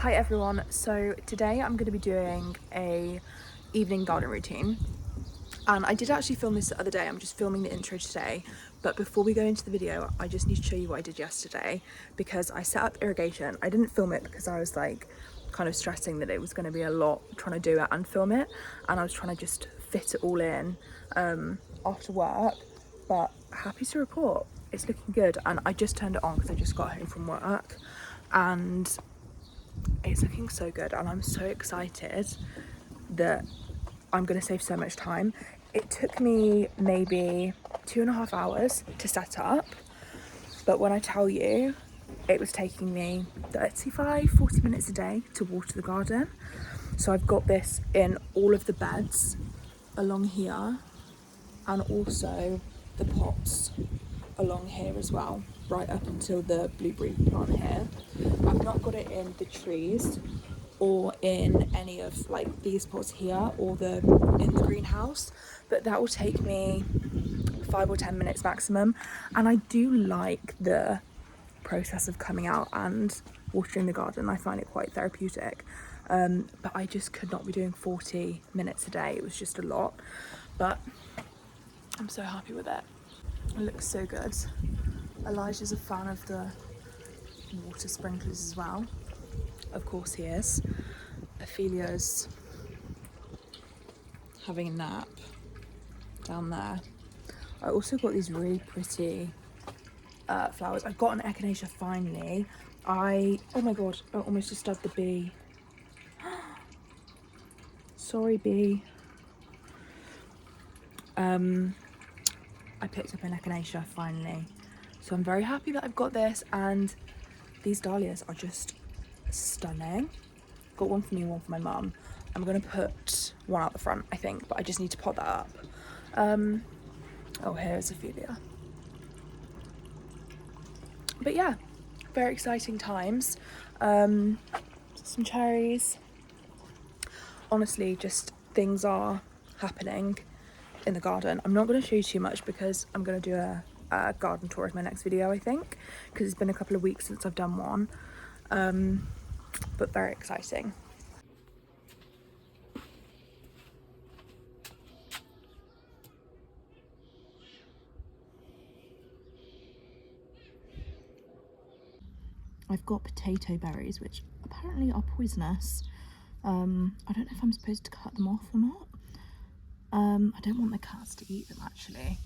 Hi everyone, so today I'm going to be doing a evening garden routine, and I did actually film this the other day. I'm just filming the intro today, but before we go into the video I just need to show you what I did yesterday, because I set up irrigation. I didn't film it because I was like kind of stressing that it was going to be a lot trying to do it and film it, and I was trying to just fit it all in after work, but happy to report it's looking good. And I just turned it on because I just got home from work and it's looking so good, and I'm so excited that I'm going to save so much time. It took me maybe 2.5 hours to set up, but when I tell you it was taking me 40 minutes a day to water the garden. So I've got this in all of the beds along here, and also the pots along here as well, right up until the blueberry plant here. I've not got it in the trees or in any of like these pots here or in the greenhouse, but that will take me 5 or 10 minutes maximum. And I do like the process of coming out and watering the garden. I find it quite therapeutic, but I just could not be doing 40 minutes a day. It was just a lot, but I'm so happy with it. It looks so good. Elijah's a fan of the water sprinklers as well. Of course he is. Ophelia's having a nap down there. I also got these really pretty flowers. I got an echinacea finally. Oh my god, I almost just stabbed the bee. Sorry, bee. I picked up an echinacea finally, so I'm very happy that I've got this, and these dahlias are just stunning. Got one for me and one for my mum. I'm gonna put one out the front, I think, but I just need to pot that up. Oh, here's Ophelia. But yeah, very exciting times. Some cherries. Honestly, just things are happening in the garden. I'm not going to show you too much because I'm going to do a garden tour as my next video, I think, because it's been a couple of weeks since I've done one, but very exciting. I've got potato berries, which apparently are poisonous. I don't know if I'm supposed to cut them off or not. I don't want the cats to eat them actually.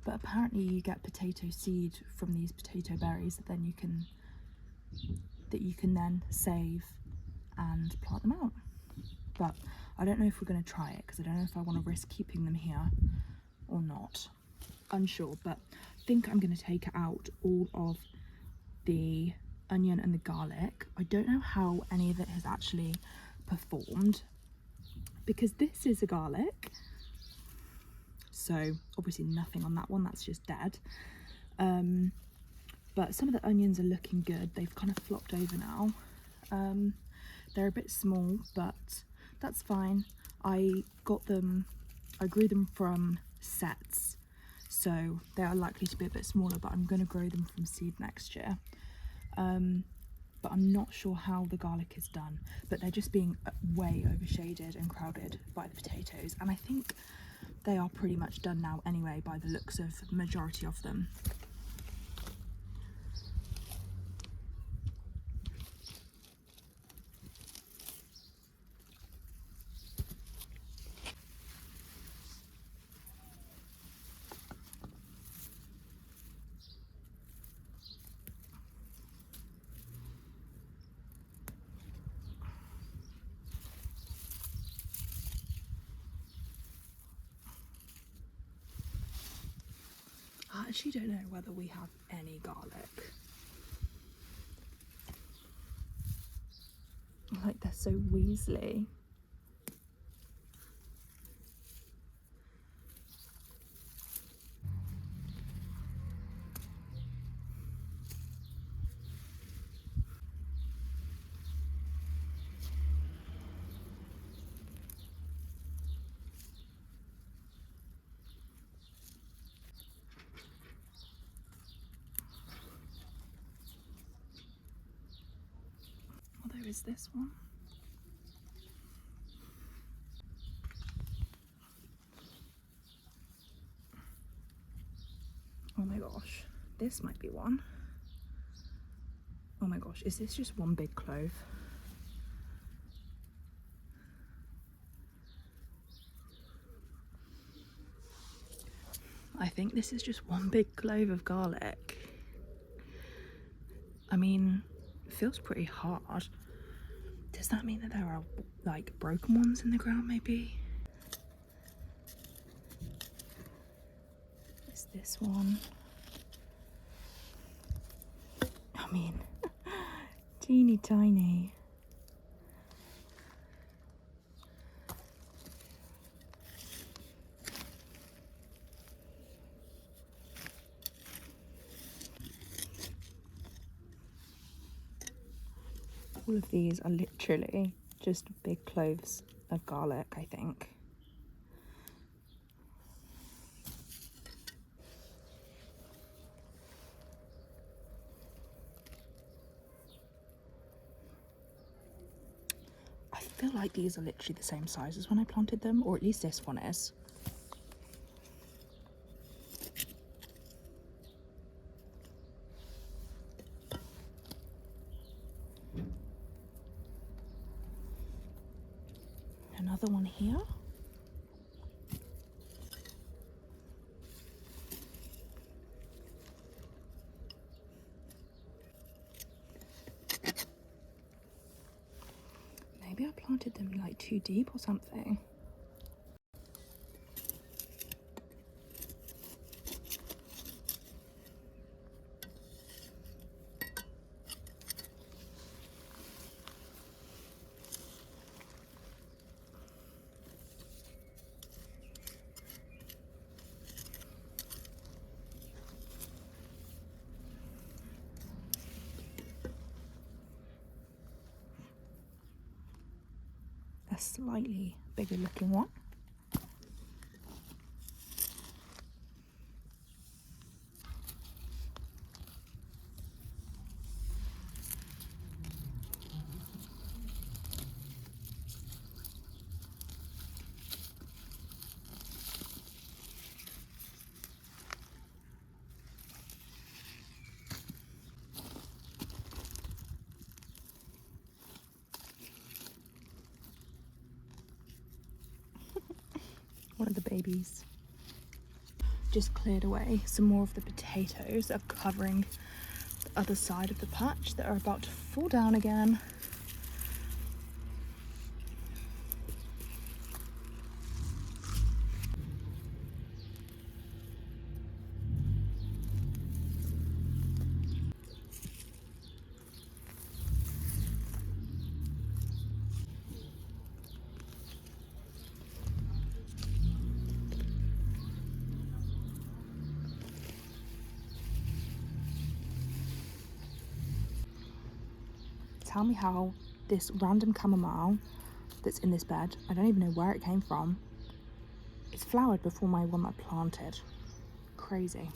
But apparently you get potato seed from these potato berries that then you can then save and plant them out. But I don't know if we're going to try it because I don't know if I want to risk keeping them here or not. Unsure, but I think I'm going to take out all of the onion and the garlic. I don't know how any of it has actually performed, because this is a garlic, so obviously nothing on that one, that's just dead. But some of the onions are looking good. They've kind of flopped over now. They're a bit small, but that's fine. I grew them from sets, so they are likely to be a bit smaller, but I'm going to grow them from seed next year. But I'm not sure how the garlic is done, but they're just being way overshaded and crowded by the potatoes, and I think they are pretty much done now anyway by the looks of the majority of them. I actually don't know whether we have any garlic. Like, they're so weaselly. is this one? Oh my gosh, this might be one. Oh my gosh, is this just one big clove? I think this is just one big clove of garlic. I mean, it feels pretty hard. Does that mean that there are like broken ones in the ground maybe? Is this one? I mean, teeny tiny. All of these are literally just big cloves of garlic, I think. I feel like these are literally the same size as when I planted them, or at least this one is. Another one here. Maybe I planted them like too deep or something. A slightly bigger looking one. One of the babies. Just cleared away some more of the potatoes that are covering the other side of the patch that are about to fall down again. Tell me how this random chamomile that's in this bed, I don't even know where it came from, it's flowered before my one that I planted. Crazy.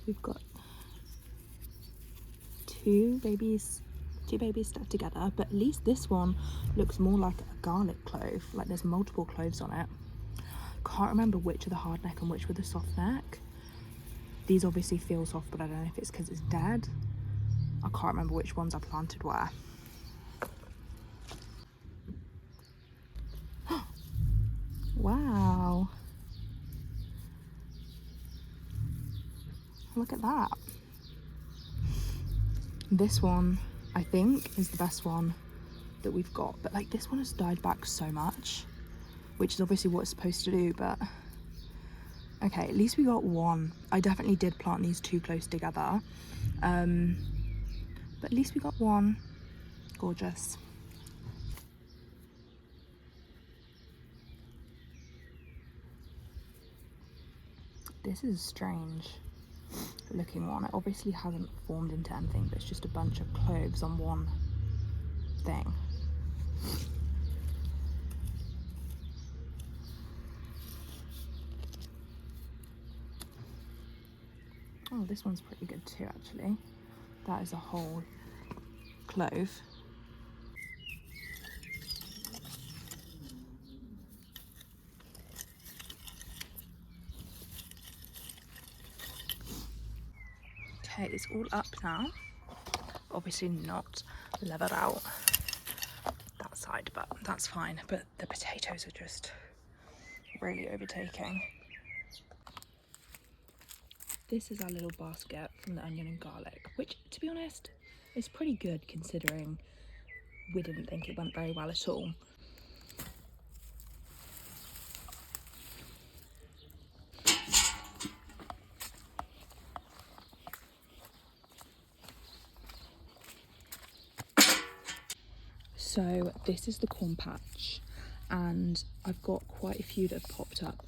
We've got two babies stuck together, but at least this one looks more like a garlic clove, like there's multiple cloves on it. Can't remember which are the hard neck and which were the soft neck. These obviously feel soft, but I don't know if it's because it's dead. I can't remember which ones I planted where. Wow, look at that. This one I think is the best one that we've got, but like this one has died back so much, which is obviously what it's supposed to do, but okay, at least we got one. I definitely did plant these too close together, but at least we got one. Gorgeous. This is a strange looking one. It obviously hasn't formed into anything, but it's just a bunch of cloves on one thing. Oh, this one's pretty good too, actually. That is a whole clove. Okay, it's all up now. Obviously not levered out that side, but that's fine. But the potatoes are just really overtaking. This is our little basket from the onion and garlic, which, to be honest, is pretty good considering we didn't think it went very well at all. So this is the corn patch, and I've got quite a few that have popped up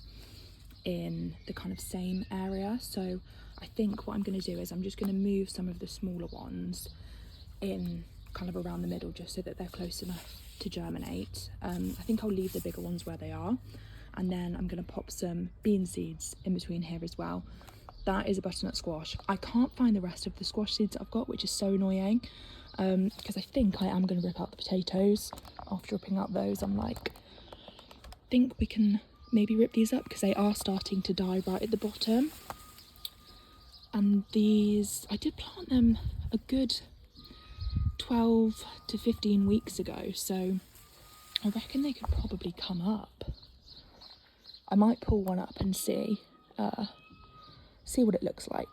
in the kind of same area. So I think what I'm going to do is I'm just going to move some of the smaller ones in kind of around the middle, just so that they're close enough to germinate. I think I'll leave the bigger ones where they are, and then I'm going to pop some bean seeds in between here as well. That is a butternut squash. I can't find the rest of the squash seeds that I've got, which is so annoying, because I think I am going to rip out the potatoes. After ripping out those, I'm like, I think we can maybe rip these up, because they are starting to die right at the bottom. And these, I did plant them a good 12 to 15 weeks ago, so I reckon they could probably come up. I might pull one up and see what it looks like.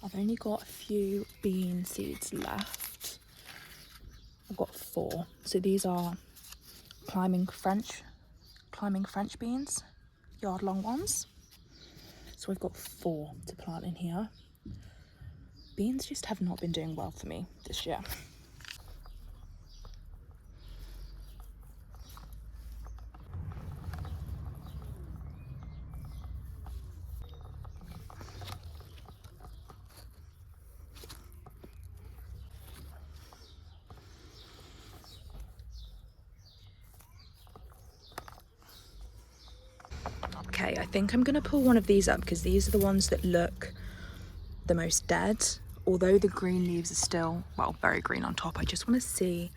I've only got a few bean seeds left. I've got 4. So these are climbing French beans, yard long ones. So we've got 4 to plant in here. Beans just have not been doing well for me this year. Okay, I think I'm gonna pull one of these up, because these are the ones that look the most dead. Although the green leaves are still, well, very green on top, I just want to see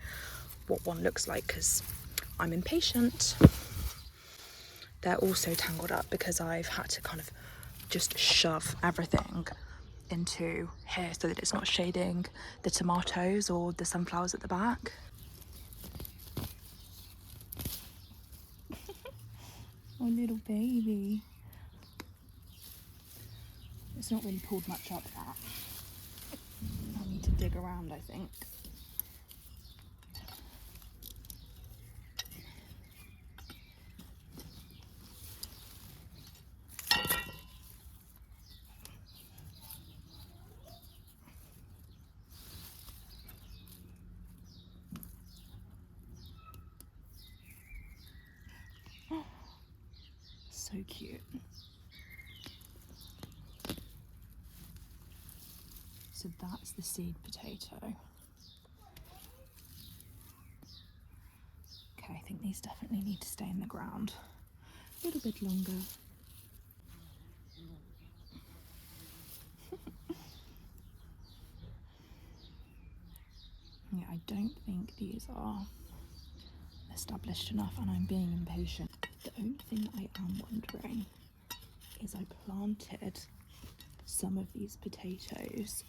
what one looks like, because I'm impatient. They're also tangled up because I've had to kind of just shove everything into here so that it's not shading the tomatoes or the sunflowers at the back. Oh, little baby. It's not really pulled much up, that. I need to dig around, I think. So cute. So So that's the seed potato. Okay, I think these definitely need to stay in the ground a little bit longer. Yeah, I don't think these are established enough, and I'm being impatient. The only thing I am wondering is I planted some of these potatoes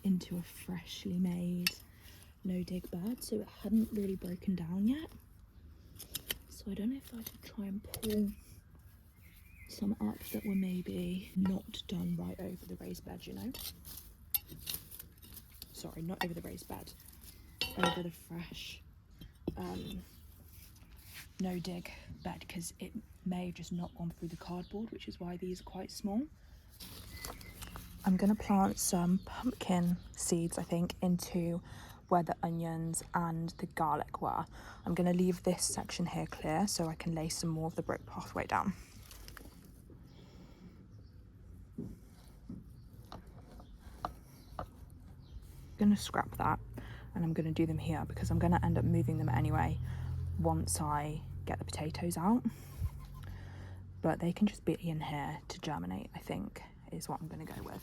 into a freshly made no-dig bed, so it hadn't really broken down yet. So I don't know if I should try and pull some up that were maybe not done right over the raised bed, you know? Sorry, not over the raised bed, over the fresh no-dig bed, because it may have just not gone through the cardboard, which is why these are quite small. I'm going to plant some pumpkin seeds, I think, into where the onions and the garlic were. I'm going to leave this section here clear so I can lay some more of the brick pathway down. I'm going to scrap that and I'm going to do them here because I'm going to end up moving them anyway once I get the potatoes out. But they can just be in here to germinate, I think, is what I'm going to go with.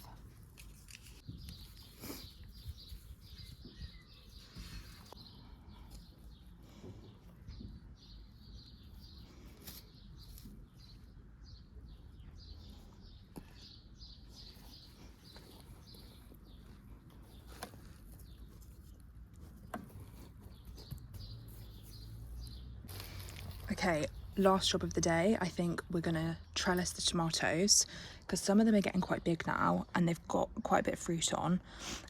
Okay, last job of the day. I think we're gonna trellis the tomatoes because some of them are getting quite big now and they've got quite a bit of fruit on,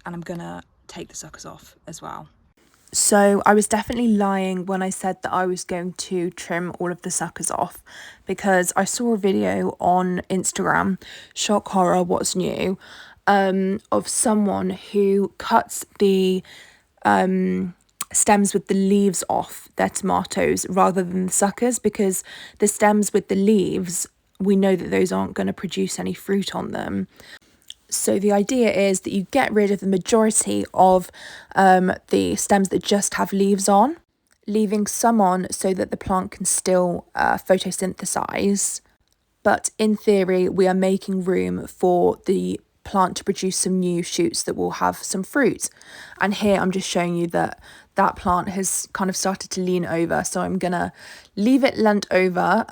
and I'm gonna take the suckers off as well. So I was definitely lying when I said that I was going to trim all of the suckers off, because I saw a video on Instagram, shock horror, what's new, of someone who cuts the stems with the leaves off their tomatoes rather than the suckers, because the stems with the leaves, we know that those aren't going to produce any fruit on them. So the idea is that you get rid of the majority of the stems that just have leaves on, leaving some on so that the plant can still photosynthesize. But in theory, we are making room for the plant to produce some new shoots that will have some fruit. And here I'm just showing you that that plant has kind of started to lean over. So I'm going to leave it leant over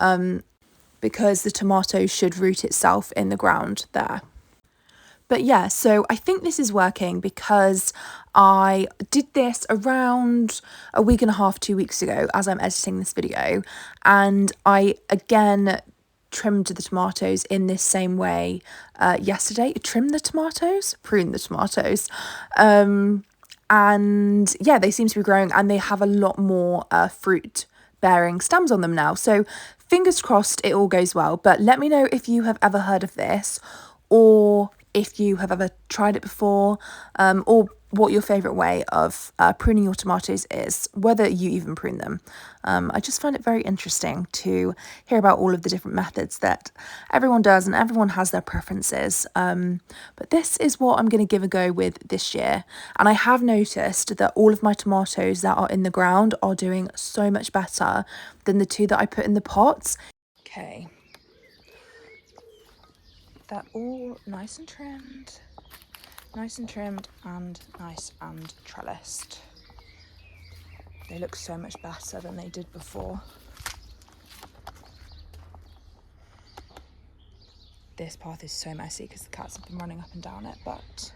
because the tomato should root itself in the ground there. But yeah, so I think this is working because I did this around a week and a half, 2 weeks ago as I'm editing this video. And I, again, trimmed the tomatoes in this same way yesterday. Trim the tomatoes? Prune the tomatoes. And yeah, they seem to be growing and they have a lot more fruit bearing stems on them now. So fingers crossed it all goes well. But let me know if you have ever heard of this, or if you have ever tried it before, or what your favourite way of pruning your tomatoes is, whether you even prune them. I just find it very interesting to hear about all of the different methods that everyone does, and everyone has their preferences. But this is what I'm going to give a go with this year. And I have noticed that all of my tomatoes that are in the ground are doing so much better than the two that I put in the pots. Okay. They're all nice and trimmed and nice and trellised. They look so much better than they did before. This path is so messy because the cats have been running up and down it, but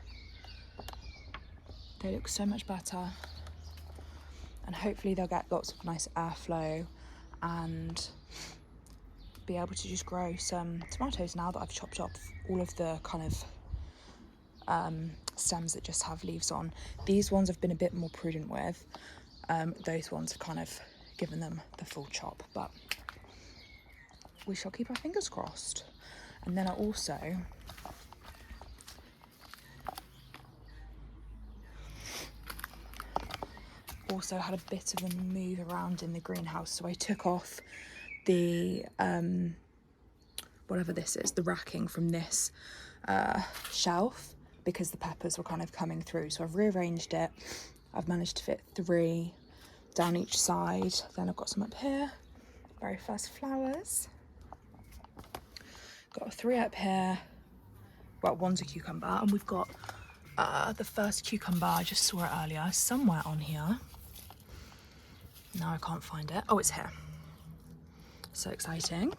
they look so much better. And hopefully they'll get lots of nice airflow and be able to just grow some tomatoes now that I've chopped off all of the kind of stems that just have leaves on. These ones I've been a bit more prudent with. Those ones have kind of given them the full chop, but we shall keep our fingers crossed. And then I also had a bit of a move around in the greenhouse, so I took off the whatever this is, the racking from this shelf, because the peppers were kind of coming through. So I've rearranged it. I've managed to fit 3 down each side. Then I've got some up here, very first flowers. Got 3 up here. Well, one's a cucumber, and we've got the first cucumber. I just saw it earlier, somewhere on here. Now I can't find it. Oh, it's here. So exciting.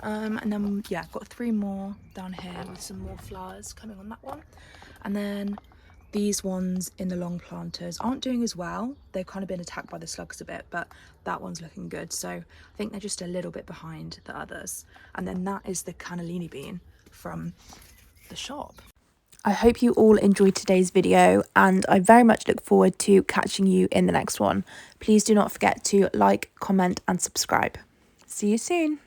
And then, yeah, I've got 3 more down here with some more flowers coming on that one. And then these ones in the long planters aren't doing as well. They've kind of been attacked by the slugs a bit, but that one's looking good. So I think they're just a little bit behind the others. And then that is the cannellini bean from the shop. I hope you all enjoyed today's video, and I very much look forward to catching you in the next one. Please do not forget to like, comment and subscribe. See you soon.